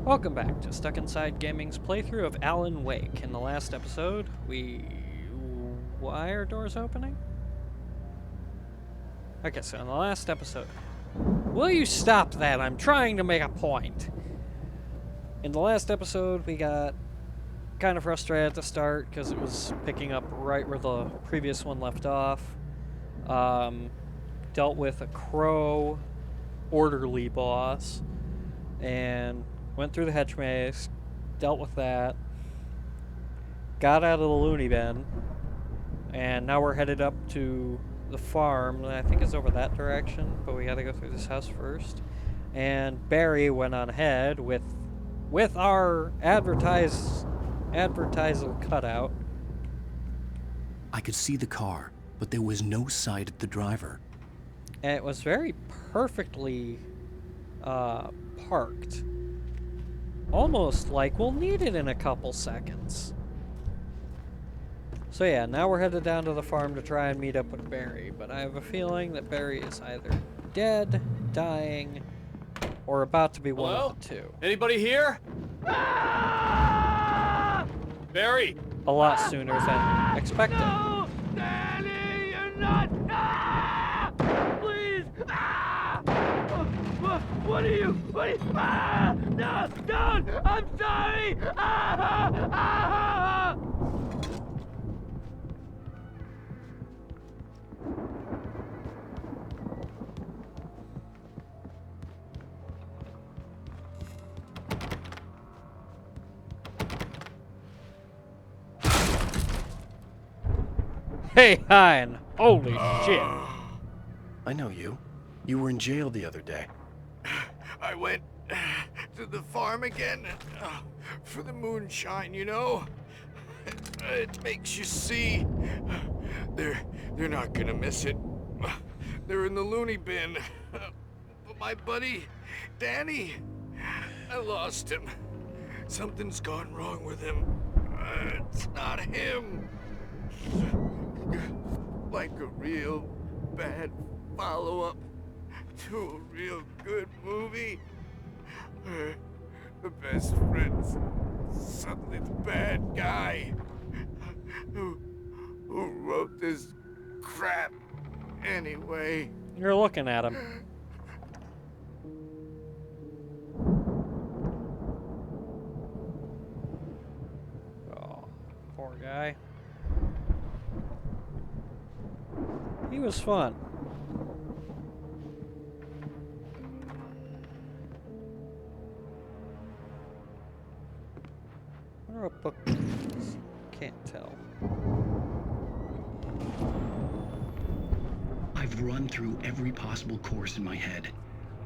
Welcome back to Stuck Inside Gaming's playthrough of Alan Wake. In the last episode, Why are doors opening? Okay, so in the last episode... Will you stop that? I'm trying to make a point. In the last episode, we got kind of frustrated at the start because it was picking up right where the previous one left off. Dealt with a crow orderly boss and went through the hedge maze, dealt with that, got out of the loony bin, and now we're headed up to the farm. I think it's over that direction, but we gotta go through this house first. And Barry went on ahead with our advertisal cutout. I could see the car, but there was no sight of the driver. And it was very perfectly parked. Almost like we'll need it in a couple seconds. So yeah, now we're headed down to the farm to try and meet up with Barry, but I have a feeling that Barry is either dead, dying, or about to be one of the two. Anybody here? Barry! A lot sooner than expected. No! Danny, you're not! Please! What are you? No! Don't! I'm sorry! Hey, Hein! Holy shit! I know you. You were in jail the other day. I went to the farm again for the moonshine, you know? It makes you see. They're not gonna miss it. They're in the loony bin. But my buddy, Danny, I lost him. Something's gone wrong with him. It's not him. Like a real bad follow-up to a real good movie. The best friend's suddenly the bad guy who wrote this crap anyway. You're looking at him. Oh, poor guy. He was fun. I wonder what book this is. Can't tell. I've run through every possible course in my head.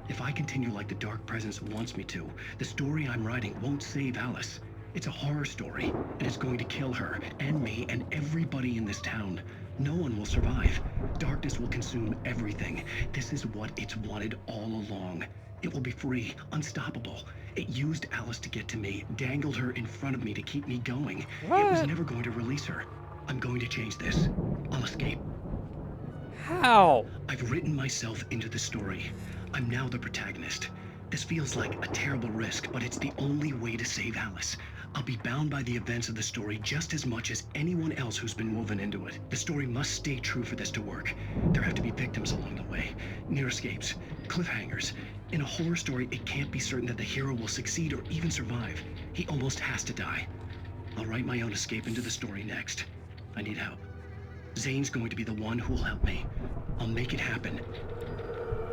If I continue like the Dark Presence wants me to, the story I'm writing won't save Alice. It's a horror story, and it's going to kill her, and me, and everybody in this town. No one will survive. Darkness will consume everything. This is what it's wanted all along. It will be free, unstoppable. It used Alice to get to me, dangled her in front of me to keep me going. What? It was never going to release her. I'm going to change this. I'll escape. How? I've written myself into the story. I'm now the protagonist. This feels like a terrible risk, but it's the only way to save Alice. I'll be bound by the events of the story just as much as anyone else who's been woven into it. The story must stay true for this to work. There have to be victims along the way, near escapes, cliffhangers. In a horror story, it can't be certain that the hero will succeed or even survive. He almost has to die. I'll write my own escape into the story next. I need help. Zane's going to be the one who will help me. I'll make it happen.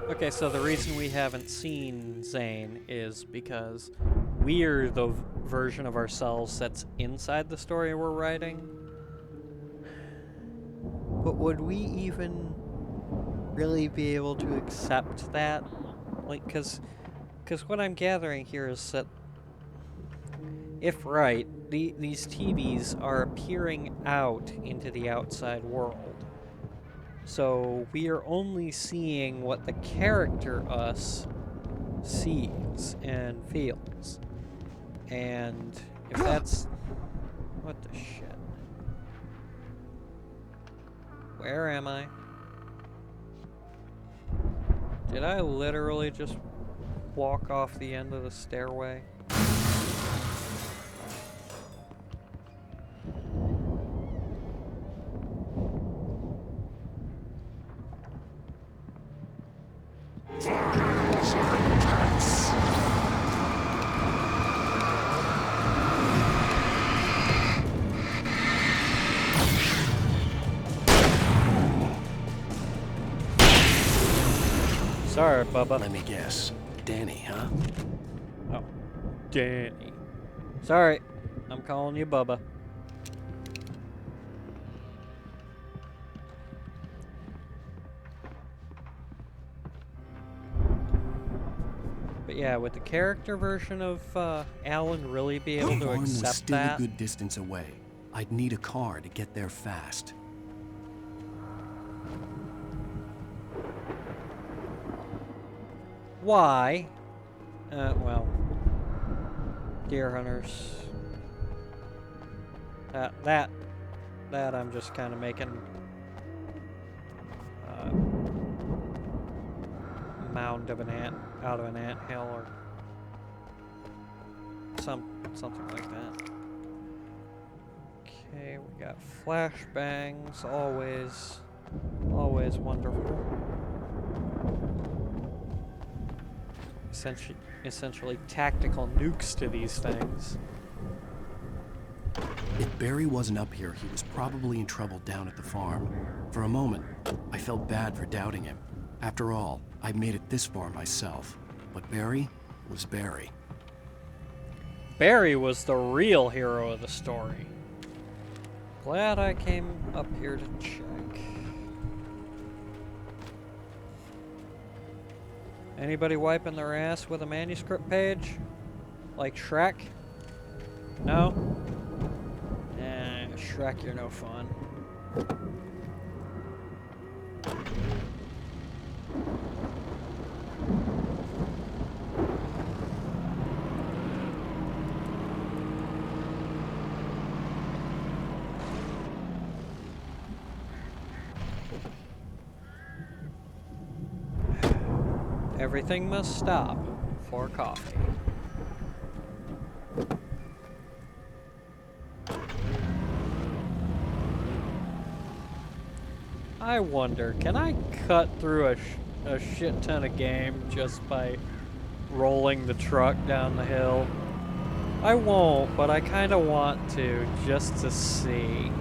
Okay, so the reason we haven't seen Zane is because we're the version of ourselves that's inside the story we're writing. But would we even really be able to accept that? Like, because what I'm gathering here is that, if right, these TVs are appearing out into the outside world. So we are only seeing what the character us sees and feels. And if that's... What the shit? Where am I? Did I literally just walk off the end of the stairway? Sorry, Bubba. Let me guess. Danny, huh? Oh, Danny. Sorry, I'm calling you Bubba. But yeah, would the character version of Alan really be able The to farm was accept still that? a good distance away. I'd need a car to get there fast. Why? Well, deer hunters. That I'm just kind of making mound of an ant out of an ant hill or something like that. Okay, we got flashbangs, always wonderful. Essentially tactical nukes to these things. If Barry wasn't up here, he was probably in trouble down at the farm. For a moment, I felt bad for doubting him. After all, I made it this far myself. But Barry was Barry. Barry was the real hero of the story. Glad I came up here to check. Anybody wiping their ass with a manuscript page? Like Shrek? No? Shrek, you're no fun. Everything must stop for coffee. I wonder, can I cut through a shit ton of game just by rolling the truck down the hill? I won't, but I kind of want to, just to see.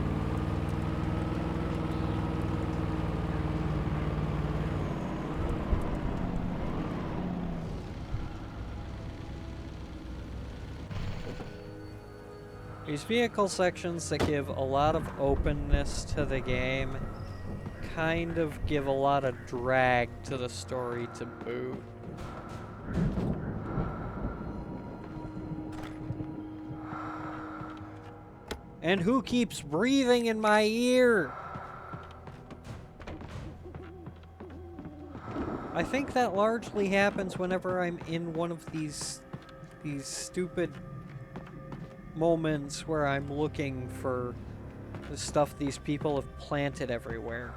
These vehicle sections that give a lot of openness to the game kind of give a lot of drag to the story to boot. And who keeps breathing in my ear? I think that largely happens whenever I'm in one of these stupid moments where I'm looking for the stuff these people have planted everywhere.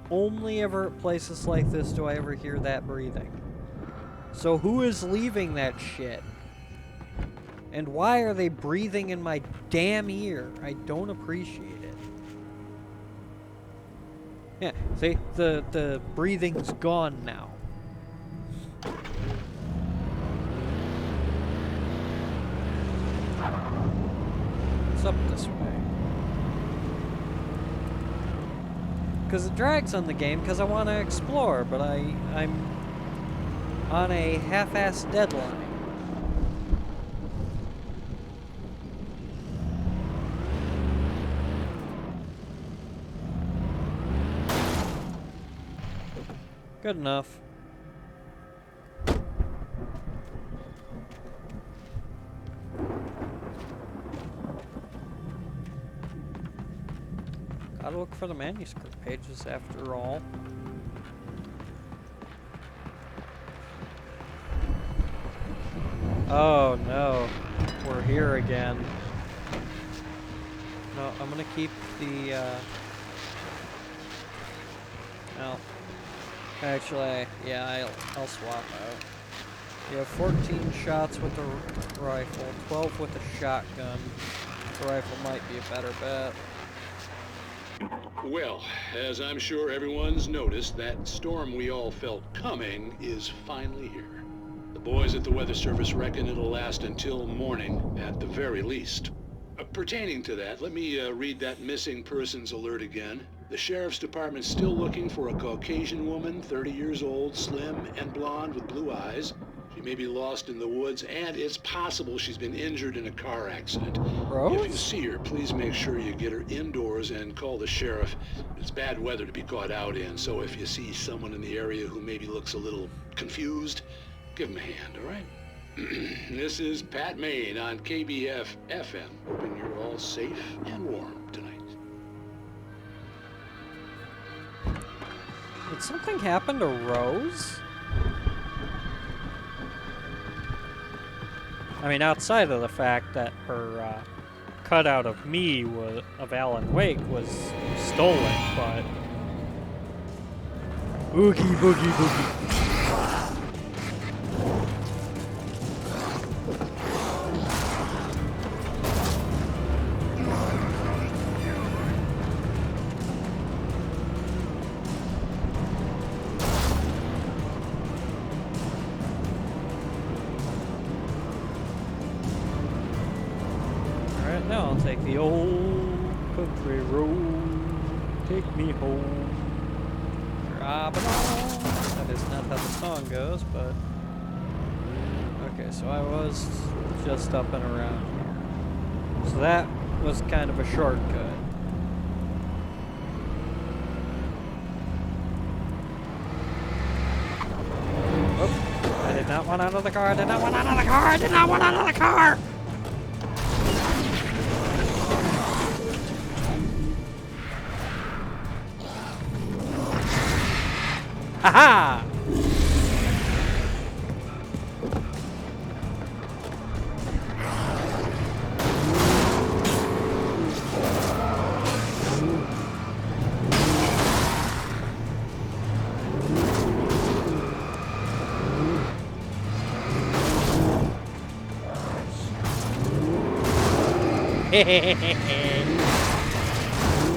Only ever at places like this do I ever hear that breathing. So who is leaving that shit? And why are they breathing in my damn ear? I don't appreciate it. Yeah, see? The breathing's gone now. It's up this way. Because it drags on the game because I want to explore, but I'm on a half-assed deadline. Good enough. Gotta look for the manuscript pages after all. Oh no, we're here again. No, I'm gonna keep the, well, actually, yeah, I'll swap out. You have 14 shots with the rifle, 12 with the shotgun. The rifle might be a better bet. Well, as I'm sure everyone's noticed, that storm we all felt coming is finally here. The boys at the Weather Service reckon it'll last until morning, at the very least. Pertaining to that, let me read that missing persons alert again. The sheriff's department's still looking for a Caucasian woman, 30 years old, slim and blonde with blue eyes. She may be lost in the woods, and it's possible she's been injured in a car accident. If you Rose? see her, please make sure you get her indoors and call the sheriff. It's bad weather to be caught out in, so if you see someone in the area who maybe looks a little confused, give him a hand, all right? This is Pat Maine on KBF FM, hoping you're all safe and warm tonight. Did something happen to Rose? I mean, outside of the fact that her cutout of me of Alan Wake was stolen, but boogie boogie boogie. Alright, now I'll take the old country road. Take me home. Driving on. That is not how the song goes, but okay, so I was just up and around here. So that was kind of a shortcut. Oop. I did not want out of the car. I did not want out of the car. I did not want out of the car. Ha-ha!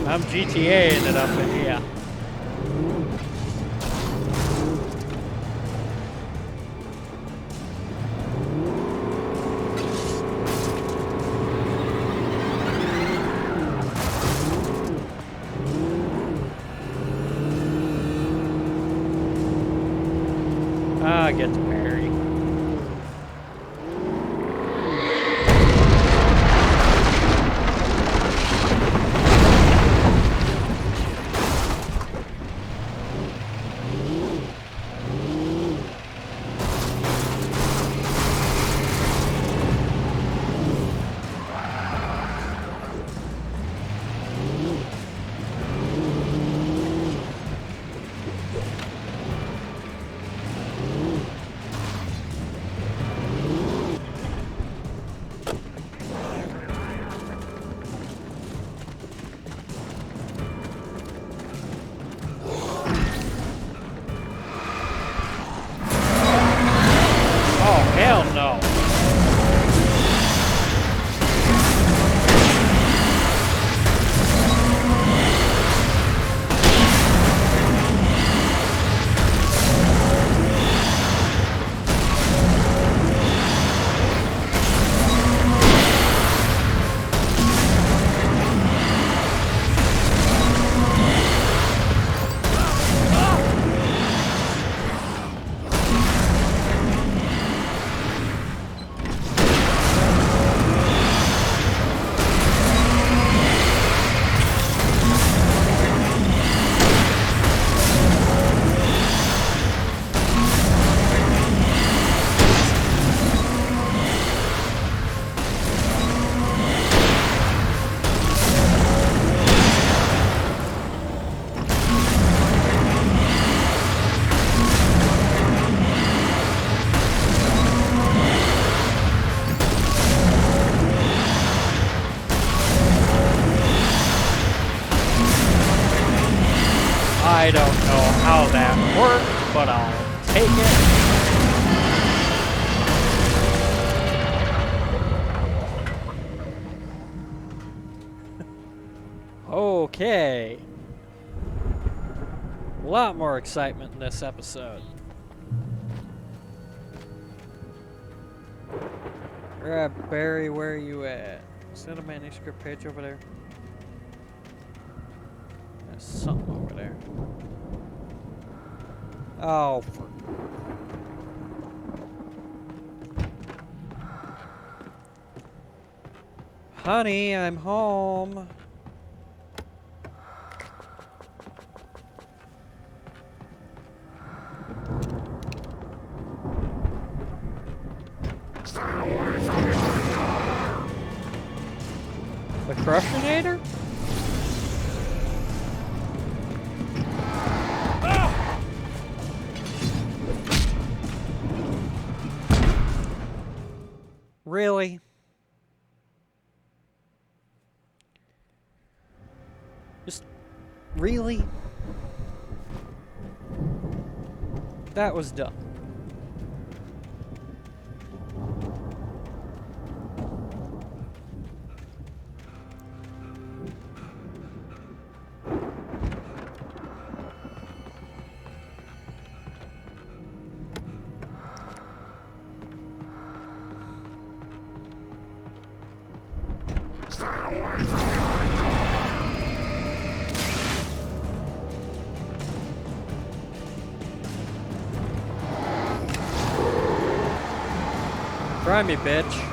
I'm GTA-ing it up in here. Get to Perry. Hell no. I don't know how that worked, but I'll take it. Okay. A lot more excitement in this episode. Alright, Barry, where are you at? Is that a manuscript page over there? There's something over there. Oh, for... Honey, I'm home. The Crushinator? Really? Just really? That was dumb. Try me, bitch.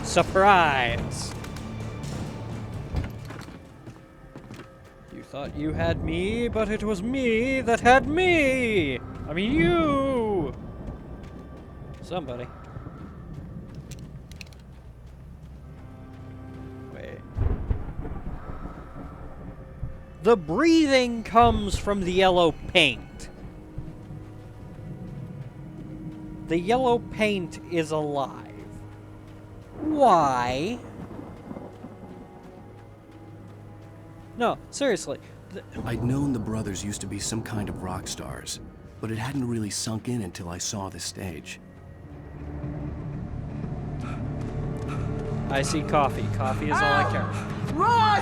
Surprise! You thought you had me, but it was me that had me! I mean you! Somebody. Wait. The breathing comes from the yellow paint. The yellow paint is alive. Why? No, seriously. I'd known the brothers used to be some kind of rock stars, but it hadn't really sunk in until I saw the stage. I see coffee. Coffee is all I care. Run!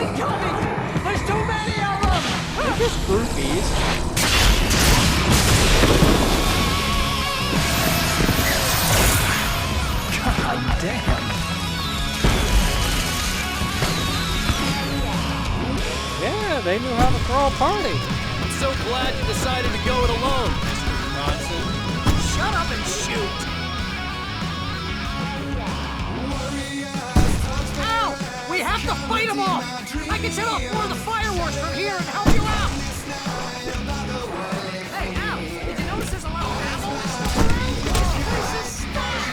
Incoming! There's too many of them! They're just groupies. God damn. Yeah, they knew how to throw a party. I'm so glad you decided to go it alone, Mr. Bronson. Shut up and shoot! Ow! We have to fight them all! I can set off more of the fireworks from here and help you out! Hey, Al! Did you notice there's a lot of ammo and stuff around? This is stuff!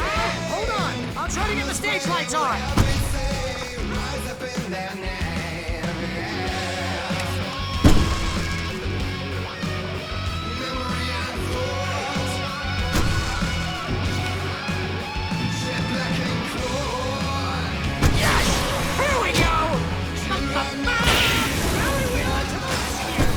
Al, hold on! I'll try to get the stage lights on! Here we go! Rally, we are to the rescue!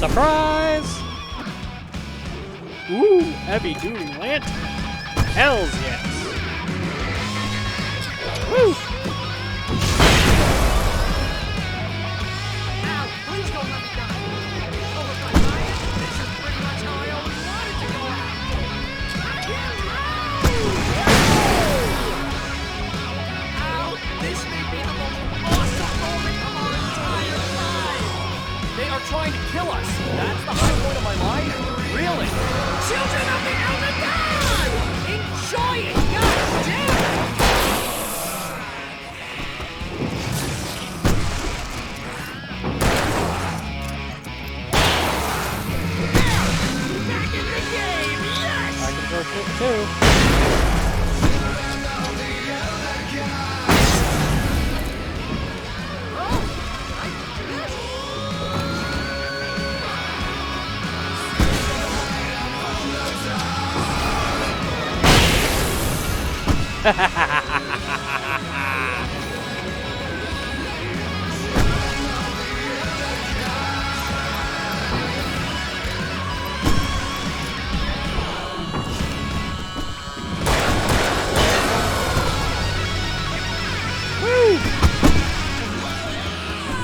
Surprise! Ooh, heavy duty lantern. Hells yes. Woo! Al, please don't let me die. Oh, look, I'm Ryan. This is pretty much how I always wanted to go out. Al, this may be the most awesome moment of our entire lives. They are trying to kill us. That's the high point of my life? Really? Children of the Elder God! Enjoy it, god damn it! Back in the game, yes! I can throw shit too.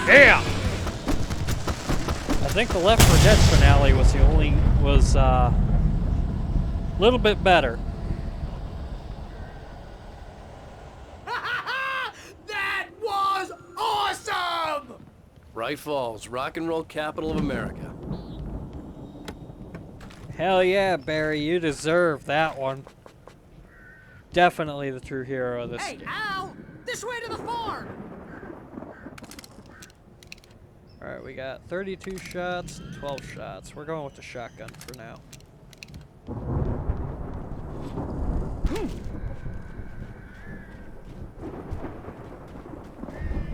Yeah. I think the Left 4 Dead finale was little bit better. That was awesome! Bright Falls, rock and roll capital of America. Hell yeah, Barry, you deserve that one. Definitely the true hero of this Hey, game. Al! This way to the farm! Alright, we got 32 shots and 12 shots. We're going with the shotgun for now.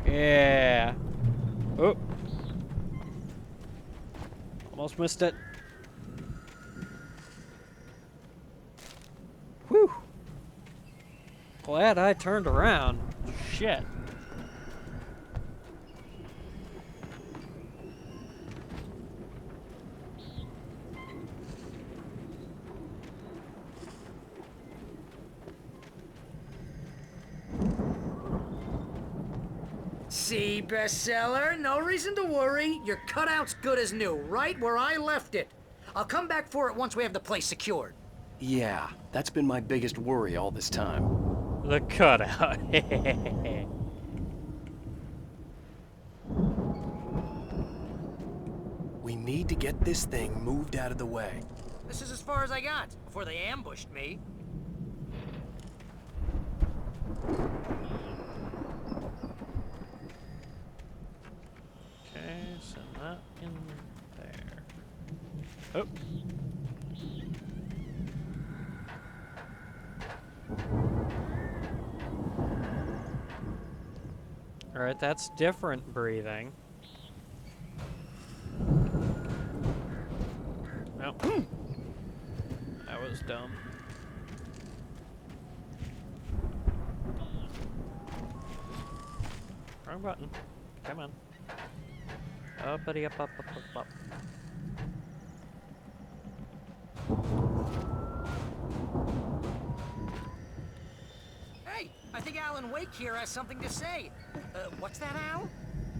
Yeah. Oh. Almost missed it. Whew. Glad I turned around. Shit. See, bestseller? No reason to worry. Your cutout's good as new, right where I left it. I'll come back for it once we have the place secured. Yeah, that's been my biggest worry all this time. The cutout. We need to get this thing moved out of the way. This is as far as I got before they ambushed me. Okay, so not in there. Oh. Alright, that's different breathing. No. That was dumb. Wrong button. Come on. Uppity up, up, up, up, up. Hey, I think Alan Wake here has something to say. What's that, Al?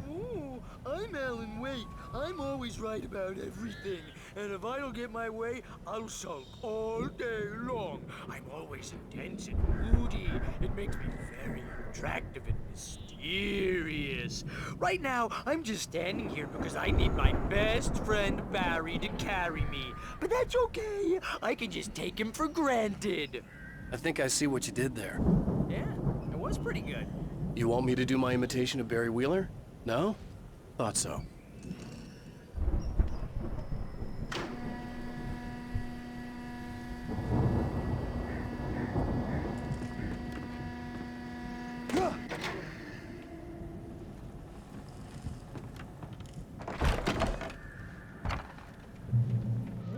Ooh, I'm Alan Wake. I'm always right about everything. And if I don't get my way, I'll sulk all day long. I'm always intense and moody. It makes me very attractive and mysterious. Right now, I'm just standing here because I need my best friend Barry to carry me. But that's okay. I can just take him for granted. I think I see what you did there. Yeah, it was pretty good. You want me to do my imitation of Barry Wheeler? No? Thought so.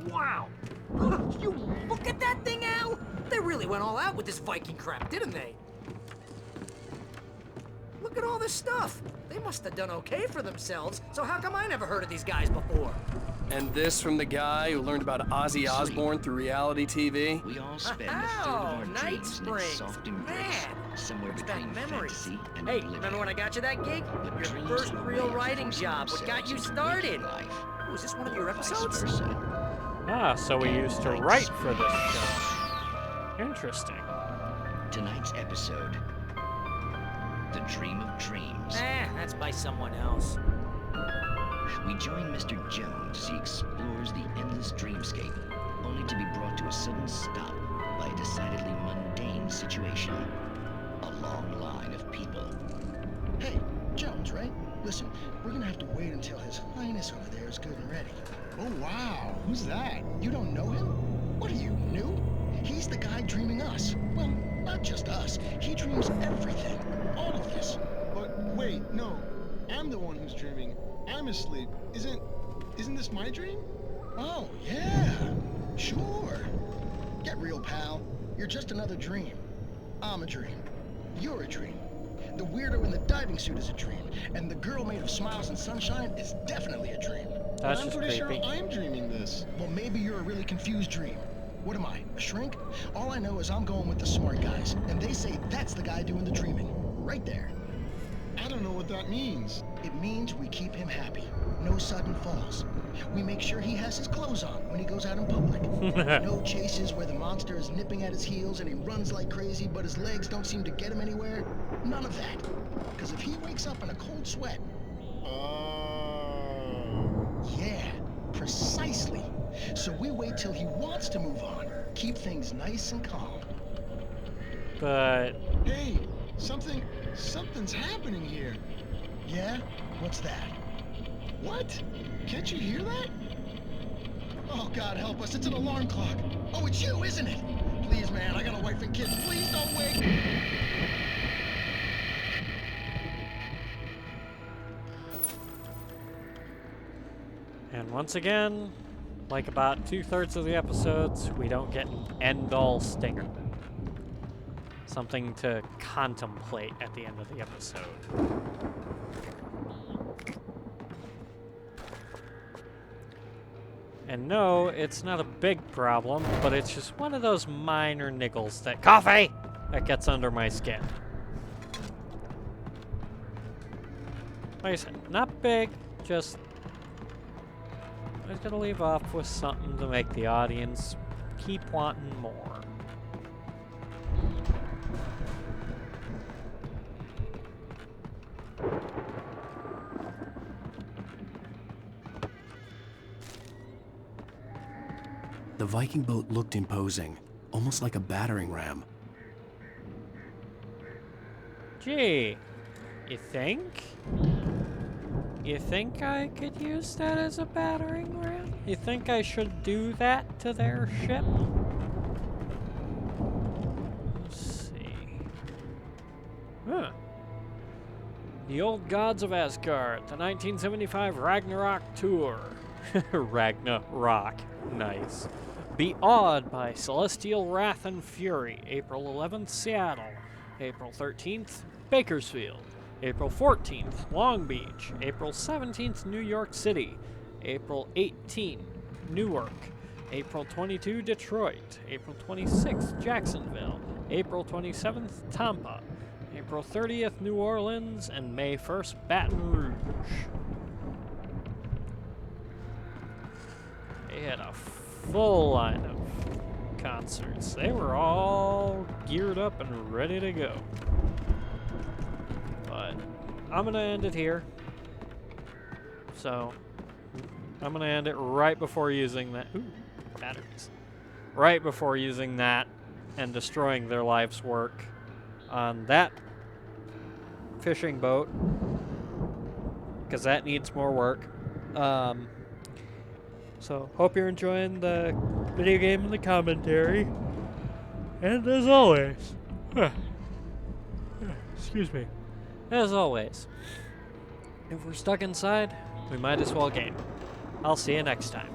Wow! You look at that thing, Al! They really went all out with this Viking crap, didn't they? Look at all this stuff. They must have done okay for themselves, so how come I never heard of these guys before? And this from the guy who learned about Ozzy Osbourne through reality TV? We all spend a third of our Night dreams in its Springs. soft embrace, Man, somewhere it's back between memories. fantasy and Hey, oblivion. remember when I got you that gig? But Your dreams first are real ways of writing forcing job. What got themselves you into started? waking life, Oh, is this one of your or vice episodes? versa. Ah, so we used to Night write for this Springs. show. Interesting. Tonight's episode, The Dream of Dreams. That's by someone else. We join Mr. Jones as he explores the endless dreamscape, only to be brought to a sudden stop by a decidedly mundane situation. A long line of people. Hey, Jones, right? Listen, we're gonna have to wait until His Highness over there is good and ready. Oh, wow. Who's that? You don't know him? What are you, new? He's the guy dreaming us. Well, not just us. He dreams everything. All of this. But wait, no. I'm the one who's dreaming. I'm asleep. Isn't this my dream? Oh, yeah. Sure. Get real, pal. You're just another dream. I'm a dream. You're a dream. The weirdo in the diving suit is a dream. And the girl made of smiles and sunshine is definitely a dream. That's I'm just pretty sure creepy. I'm dreaming this. Well, maybe you're a really confused dream. What am I, a shrink? All I know is I'm going with the smart guys, and they say that's the guy doing the dreaming. Right there. I don't know what that means. It means we keep him happy. No sudden falls. We make sure he has his clothes on when he goes out in public. No chases where the monster is nipping at his heels and he runs like crazy, but his legs don't seem to get him anywhere. None of that. Because if he wakes up in a cold sweat... Yeah, precisely. So we wait till he wants to move on. Keep things nice and calm. But Hey, something's happening here. Yeah? What's that? What? Can't you hear that? Oh, God help us, it's an alarm clock. Oh, it's you, isn't it? Please, man, I got a wife and kids. Please don't wake. And once again, like about 2/3 of the episodes, we don't get an end-all stinger. Something to contemplate at the end of the episode. And no, it's not a big problem, but it's just one of those minor niggles that that gets under my skin. Like I said, not big, just I was gonna leave off with something to make the audience keep wanting more. The Viking boat looked imposing, almost like a battering ram. Gee, you think? You think I could use that as a battering ram? You think I should do that to their ship? Let's see. Huh. The Old Gods of Asgard, the 1975 Ragnarok Tour. Ragnarok. Nice. Be Awed by Celestial Wrath and Fury, April 11th, Seattle. April 13th, Bakersfield. April 14th, Long Beach. April 17th, New York City. April 18th, Newark. April 22, Detroit. April 26th, Jacksonville. April 27th, Tampa. April 30th, New Orleans. And May 1st, Baton Rouge. They had a full line of concerts. They were all geared up and ready to go. But I'm gonna end it here. So I'm gonna end it right before using that. Ooh, batteries. Right before using that and destroying their life's work on that fishing boat, because that needs more work. So, hope you're enjoying the video game and the commentary. And as always, excuse me, as always, if we're stuck inside, we might as well game. I'll see you next time.